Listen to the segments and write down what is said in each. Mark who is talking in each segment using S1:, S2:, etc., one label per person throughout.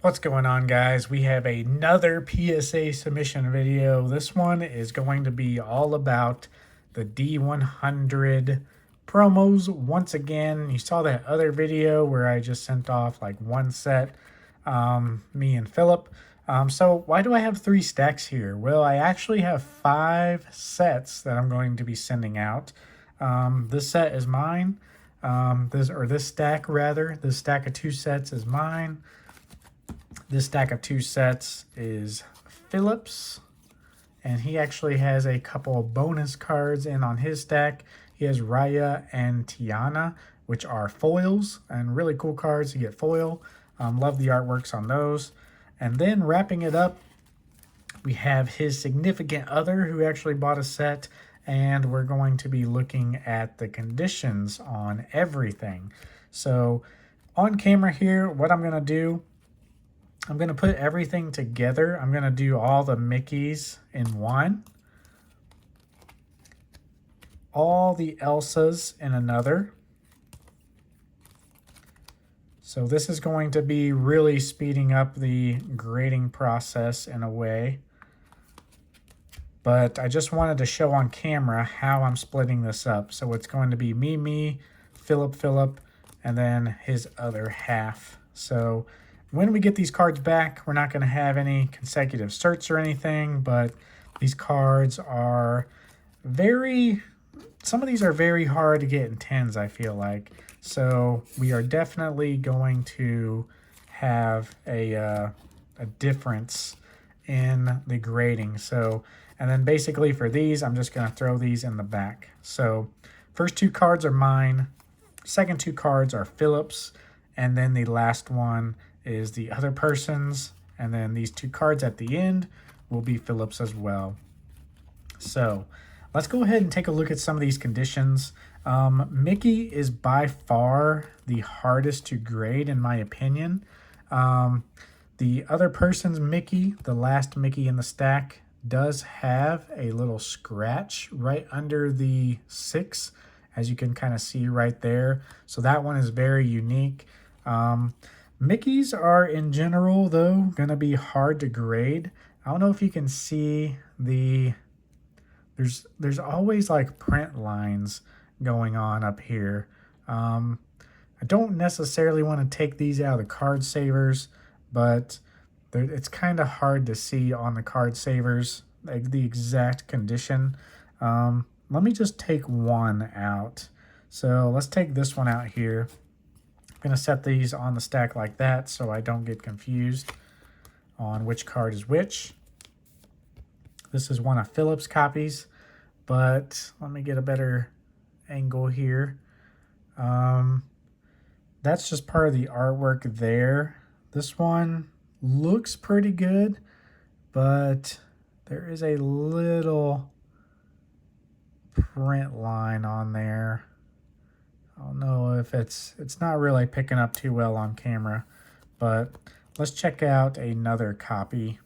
S1: What's going on, guys? We have another PSA submission video. This one is going to be all about the D100 promos. Once again, you saw that other video where I just sent off like one set, me and Philip. So why do I have 3 stacks here? Well, I actually have 5 sets that I'm going to be sending out. This set is mine. This stack rather. This stack of 2 sets is mine. This stack of 2 sets is Philip's, and he actually has a couple of bonus cards in on his stack. He has Raya and Tiana, which are foils, and really cool cards to get foil. Love the artworks on those. And then wrapping it up, we have his significant other who actually bought a set, and we're going to be looking at the conditions on everything. So on camera here, what I'm going to do, I'm going to put everything together. I'm going to do all the Mickeys in one, all the Elsas in another. So this is going to be really speeding up the grading process in a way. But I just wanted to show on camera how I'm splitting this up. So it's going to be me, Philip, and then his other half. So when we get these cards back, we're not going to have any consecutive certs or anything, but these cards are some of these are very hard to get in 10s, I feel like. So we are definitely going to have a difference in the grading. So, and then basically for these, I'm just going to throw these in the back. So first 2 cards are mine, second 2 cards are Philip's, and then the last one is the other person's, and then these 2 cards at the end will be Philip's as well. So let's go ahead and take a look at some of these conditions. Mickey is by far the hardest to grade in my opinion. The other person's Mickey, the last Mickey in the stack, does have a little scratch right under the 6, as you can kind of see right there. So that one is very unique. Mickeys are in general though going to be hard to grade. I don't know if you can see there's always like print lines going on up here. I don't necessarily want to take these out of the card savers, but it's kind of hard to see on the card savers like the exact condition. Let me just take one out. So let's take this one out here. I'm going to set these on the stack like that so I don't get confused on which card is which. This is one of Philip's copies, but let me get a better angle here. That's just part of the artwork there. This one looks pretty good, but there is a little print line on there. I don't know if it's not really picking up too well on camera, but let's check out another copy.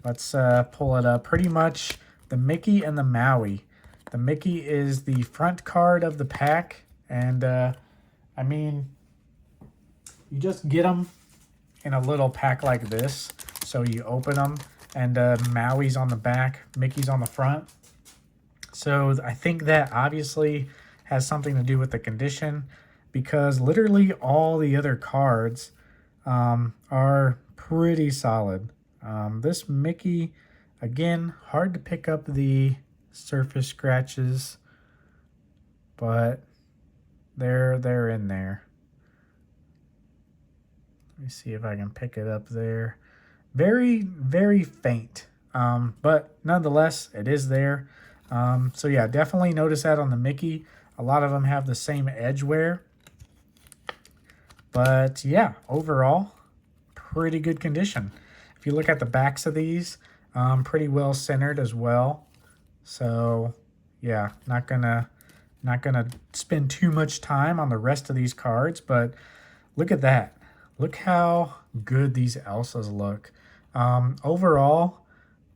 S1: Let's pull it up. Pretty much the Mickey and the Maui. The Mickey is the front card of the pack, and I mean, you just get them in a little pack like this. So you open them, and Maui's on the back, Mickey's on the front. So I think that obviously has something to do with the condition, because literally all the other cards are pretty solid. This Mickey, again, hard to pick up the surface scratches, but they're in there. Let me see if I can pick it up there. Very, very faint, but nonetheless, it is there. So yeah, definitely notice that on the Mickey. A lot of them have the same edge wear. But yeah, overall, pretty good condition. If you look at the backs of these, pretty well centered as well. So yeah, not gonna spend too much time on the rest of these cards, but look at that. Look how good these Elsas look. Overall,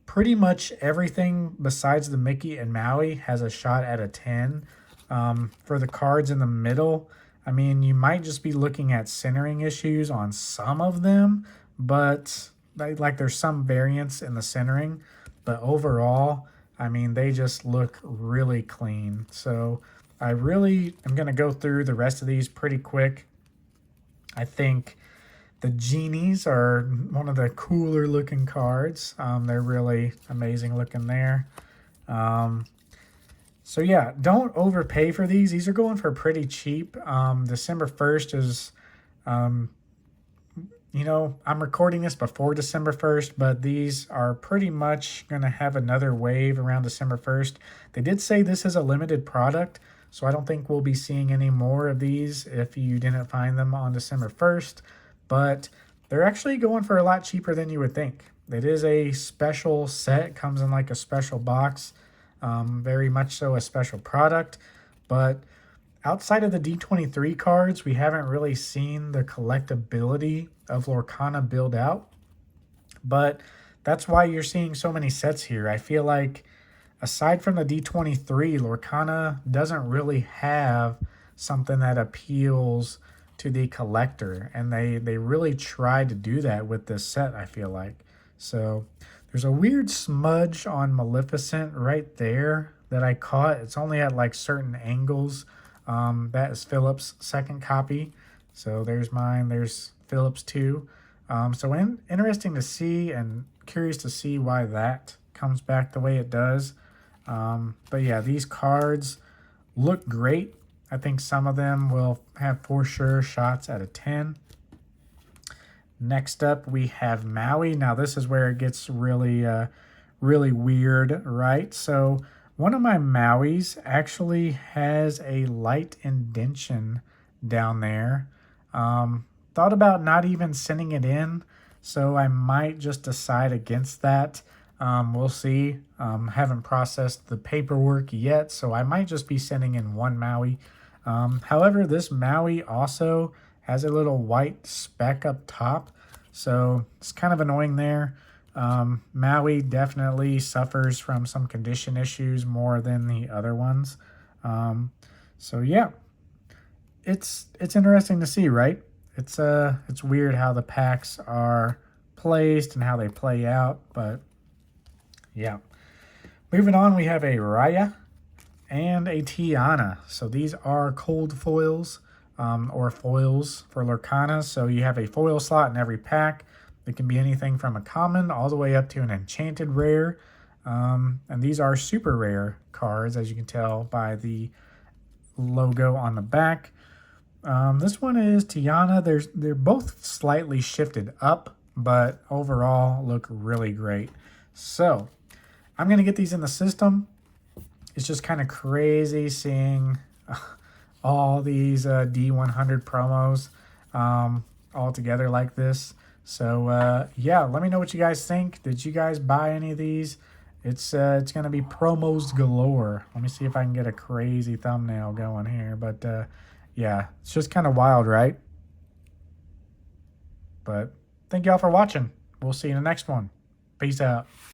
S1: pretty much everything besides the Mickey and Maui has a shot at a 10. For the cards in the middle, I mean, you might just be looking at centering issues on some of them, but like there's some variance in the centering, but overall, I mean, they just look really clean. So I really am going to go through the rest of these pretty quick. I think the genies are one of the cooler looking cards. They're really amazing looking there. So yeah, don't overpay for these. These are going for pretty cheap. December 1st is, you know, I'm recording this before December 1st, but these are pretty much going to have another wave around December 1st. They did say this is a limited product, so I don't think we'll be seeing any more of these if you didn't find them on December 1st, but they're actually going for a lot cheaper than you would think. It is a special set, comes in like a special box, very much so a special product, but outside of the D23 cards, we haven't really seen the collectability of Lorcana build out, but that's why you're seeing so many sets here. I feel like aside from the D23, Lorcana doesn't really have something that appeals to the collector, and they really tried to do that with this set, I feel like. So there's a weird smudge on Maleficent right there that I caught. It's only at like certain angles. That is Philip's second copy. So there's mine. There's Philip's too. So interesting to see and curious to see why that comes back the way it does. But yeah, these cards look great. I think some of them will have for sure shots at a 10. Next up, we have Maui. Now this is where it gets really, really weird, right? So one of my Mauis actually has a light indentation down there. Thought about not even sending it in, so I might just decide against that. We'll see. Haven't processed the paperwork yet, so I might just be sending in one Maui. However, this Maui also has a little white speck up top, so it's kind of annoying there. Maui definitely suffers from some condition issues more than the other ones. So yeah, it's interesting to see, right? It's weird how the packs are placed and how they play out, but yeah. Moving on, we have a Raya and a Tiana. So these are cold foils, or foils for Lorcana. So you have a foil slot in every pack. It can be anything from a common all the way up to an enchanted rare. And these are super rare cards, as you can tell by the logo on the back. This one is Tiana. They're both slightly shifted up, but overall look really great. So I'm going to get these in the system. It's just kind of crazy seeing all these D100 promos all together like this. So yeah, let me know what you guys think. Did you guys buy any of these? It's going to be promos galore. Let me see if I can get a crazy thumbnail going here. But yeah, it's just kind of wild, right? But thank y'all for watching. We'll see you in the next one. Peace out.